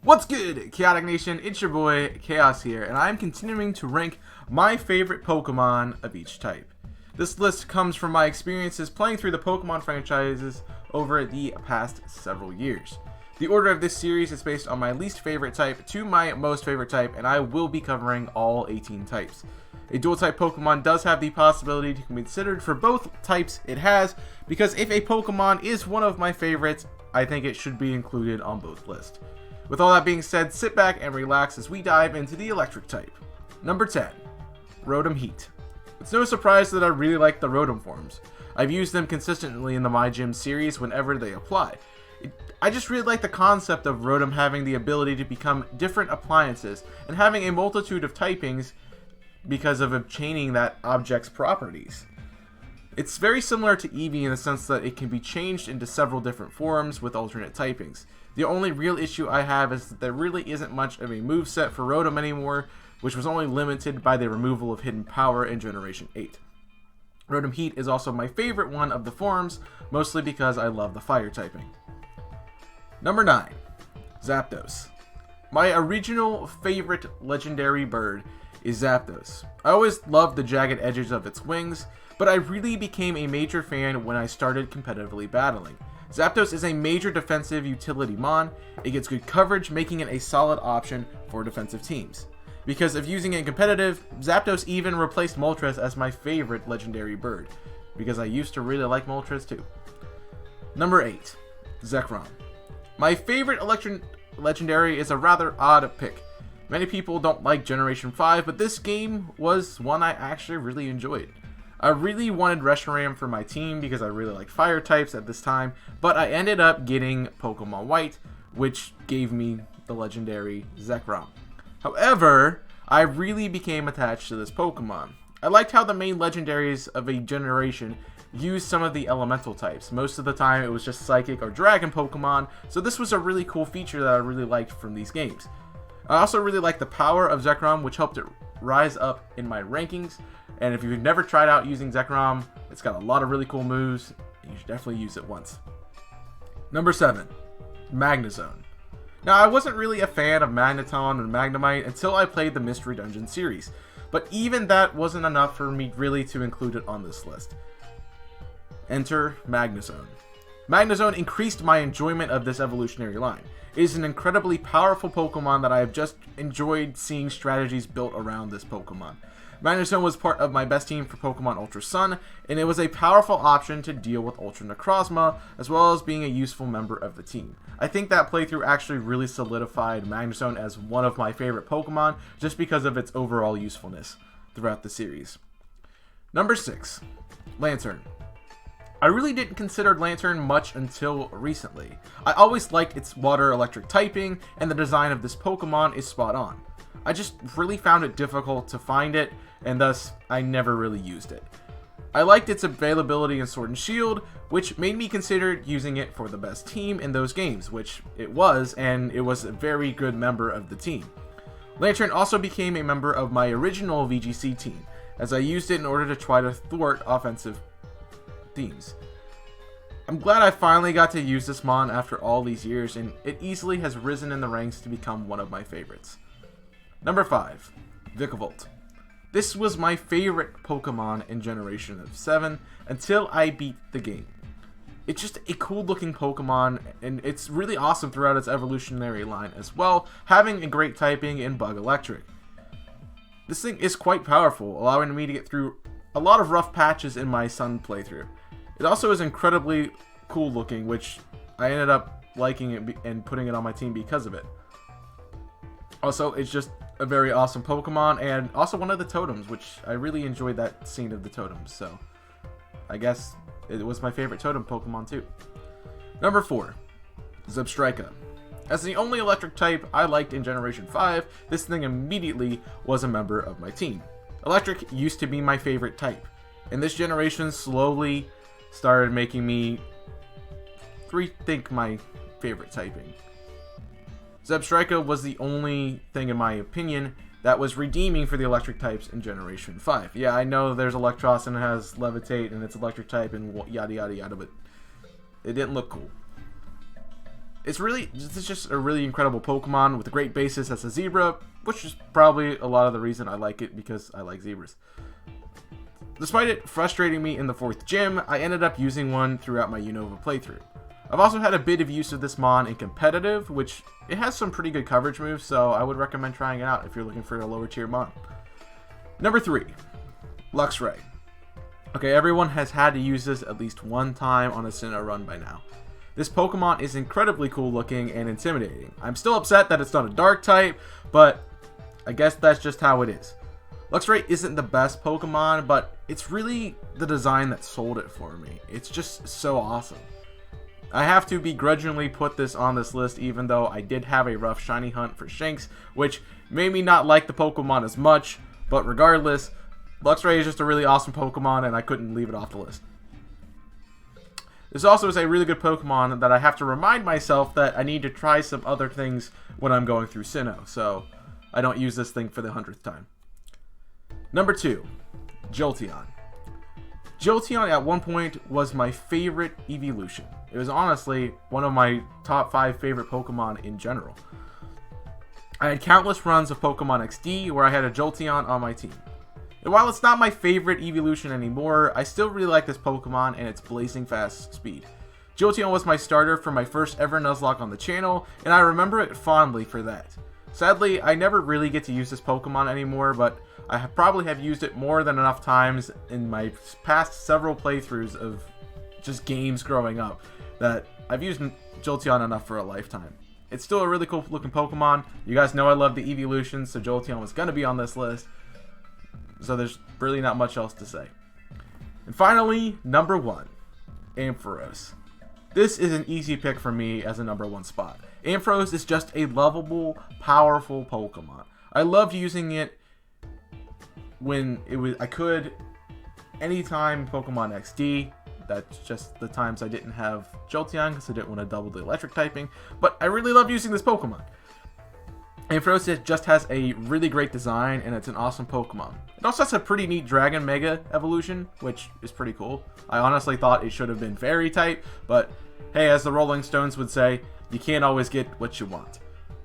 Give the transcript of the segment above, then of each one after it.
What's good, Chaotic Nation? It's your boy, Chaos here, and I'm continuing to rank my favorite Pokemon of each type. This list comes from my experiences playing through the Pokemon franchises over the past several years. The order of this series is based on my least favorite type to my most favorite type, and I will be covering all 18 types. A dual type Pokemon does have the possibility to be considered for both types it has, because if a Pokemon is one of my favorites, I think it should be included on both lists. With all that being said, sit back and relax as we dive into the electric type. Number 10, ROTOM-HEAT. It's no surprise that I really like the Rotom forms. I've used them consistently in the My Gym series whenever they apply. I just really like the concept of Rotom having the ability to become different appliances and having a multitude of typings because of chaining that object's properties. It's very similar to Eevee in the sense that it can be changed into several different forms with alternate typings. The only real issue I have is that there really isn't much of a moveset for Rotom anymore, which was only limited by the removal of Hidden Power in Generation 8. ROTOM-HEAT is also my favorite one of the forms, mostly because I love the fire typing. Number 9, ZAPDOS. My original favorite legendary bird is ZAPDOS. I always loved the jagged edges of its wings, but I really became a major fan when I started competitively battling. ZAPDOS is a major defensive utility mon. It gets good coverage, making it a solid option for defensive teams. Because of using it in competitive, ZAPDOS even replaced Moltres as my favorite legendary bird, because I used to really like Moltres too. Number 8, ZEHROM. My favorite legendary is a rather odd pick. Many people don't like Generation 5, but this game was one I actually really enjoyed. I really wanted Reshiram for my team because I really like fire types at this time, but I ended up getting Pokemon White, which gave me the legendary ZEHROM. However, I really became attached to this Pokemon. I liked how the main legendaries of a generation used some of the elemental types. Most of the time it was just Psychic or Dragon Pokemon, so this was a really cool feature that I really liked from these games. I also really like the power of ZEHROM, which helped it rise up in my rankings. And if you've never tried out using ZEHROM, it's got a lot of really cool moves, and you should definitely use it once. Number 7, MAGNEZONE. Now, I wasn't really a fan of Magneton and Magnemite until I played the Mystery Dungeon series, but even that wasn't enough for me really to include it on this list. Enter MAGNEZONE. MAGNEZONE increased my enjoyment of this evolutionary line. It is an incredibly powerful Pokemon that I have just enjoyed seeing strategies built around this Pokemon. MAGNEZONE was part of my best team for Pokemon Ultra Sun, and it was a powerful option to deal with Ultra Necrozma, as well as being a useful member of the team. I think that playthrough actually really solidified MAGNEZONE as one of my favorite Pokemon, just because of its overall usefulness throughout the series. Number 6, Lanturn. I really didn't consider Lanturn much until recently. I always liked its water electric typing, and the design of this Pokemon is spot on. I just really found it difficult to find it, and thus I never really used it. I liked its availability in Sword and Shield, which made me consider using it for the best team in those games, which it was, and it was a very good member of the team. Lanturn also became a member of my original VGC team, as I used it in order to try to thwart offensive teams. I'm glad I finally got to use this mon after all these years, and it easily has risen in the ranks to become one of my favorites. Number 5, VIHIVOLT. This was my favorite Pokemon in Generation 7 until I beat the game. It's just a cool looking Pokemon, and it's really awesome throughout its evolutionary line as well, having a great typing in Bug Electric. This thing is quite powerful, allowing me to get through a lot of rough patches in my Sun playthrough. It also is incredibly cool looking, which I ended up liking it and putting it on my team because of it. Also, it's just a very awesome Pokemon, and also one of the totems, which I really enjoyed that scene of the totems, so I guess it was my favorite totem Pokemon too. Number 4, ZEBSTRIHA. As the only electric type I liked in Generation 5, this thing immediately was a member of my team. Electric used to be my favorite type, and this generation slowly started making me rethink my favorite typing. ZEBSTRIHA was the only thing, in my opinion, that was redeeming for the electric types in Generation 5. Yeah, I know there's Electros and it has Levitate and it's electric type and yada yada yada, but it didn't look cool. This is just a really incredible Pokemon with a great basis as a zebra, which is probably a lot of the reason I like it, because I like zebras. Despite it frustrating me in the 4th gym, I ended up using one throughout my Unova playthrough. I've also had a bit of use of this Mon in competitive, which it has some pretty good coverage moves, so I would recommend trying it out if you're looking for a lower tier Mon. Number 3, Luxray. Okay, everyone has had to use this at least one time on a Sinnoh run by now. This Pokemon is incredibly cool looking and intimidating. I'm still upset that it's not a dark type, but I guess that's just how it is. Luxray isn't the best Pokemon, but it's really the design that sold it for me. It's just so awesome. I have to begrudgingly put this on this list, even though I did have a rough shiny hunt for Shanks, which made me not like the Pokemon as much, but regardless, Luxray is just a really awesome Pokemon, and I couldn't leave it off the list. This also is a really good Pokemon that I have to remind myself that I need to try some other things when I'm going through Sinnoh, so I don't use this thing for the 100th time. Number 2, Jolteon. Jolteon at one point was my favorite evolution. It was honestly one of my top 5 favorite Pokemon in general. I had countless runs of Pokemon XD where I had a Jolteon on my team. And while it's not my favorite evolution anymore, I still really like this Pokemon and its blazing fast speed. Jolteon was my starter for my first ever Nuzlocke on the channel, and I remember it fondly for that. Sadly, I never really get to use this Pokemon anymore, but I probably have used it more than enough times in my past several playthroughs of just games growing up that I've used Jolteon enough for a lifetime. It's still a really cool looking Pokemon. You guys know I love the evolutions, so Jolteon was going to be on this list. So there's really not much else to say. And finally, number 1, Ampharos. This is an easy pick for me as a number 1 spot. Ampharos is just a lovable, powerful Pokemon. I loved using it when I could, anytime Pokemon XD. That's just the times I didn't have Jolteon because I didn't want to double the electric typing. But I really loved using this Pokemon. Ampharos just has a really great design, and it's an awesome Pokemon. It also has a pretty neat Dragon Mega evolution, which is pretty cool. I honestly thought it should have been Fairy type, but hey, as the Rolling Stones would say, you can't always get what you want.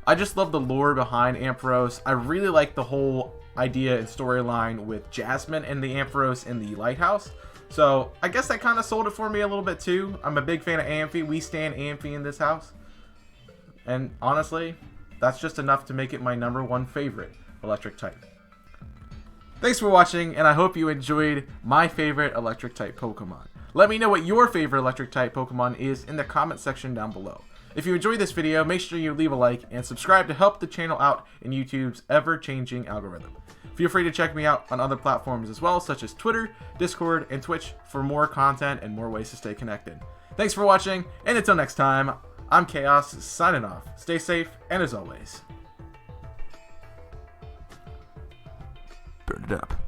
I just love the lore behind Ampharos. I really like the whole idea and storyline with Jasmine and the Ampharos in the lighthouse. So I guess that kind of sold it for me a little bit too. I'm a big fan of Amphy. We stand Amphy in this house. And honestly, that's just enough to make it my number 1 favorite electric type. Thanks for watching, and I hope you enjoyed my favorite electric type Pokemon. Let me know what your favorite electric type Pokemon is in the comment section down below. If you enjoyed this video, make sure you leave a like and subscribe to help the channel out in YouTube's ever-changing algorithm. Feel free to check me out on other platforms as well, such as Twitter, Discord, and Twitch for more content and more ways to stay connected. Thanks for watching, and until next time, I'm Chaos, signing off. Stay safe, and as always, burn it up.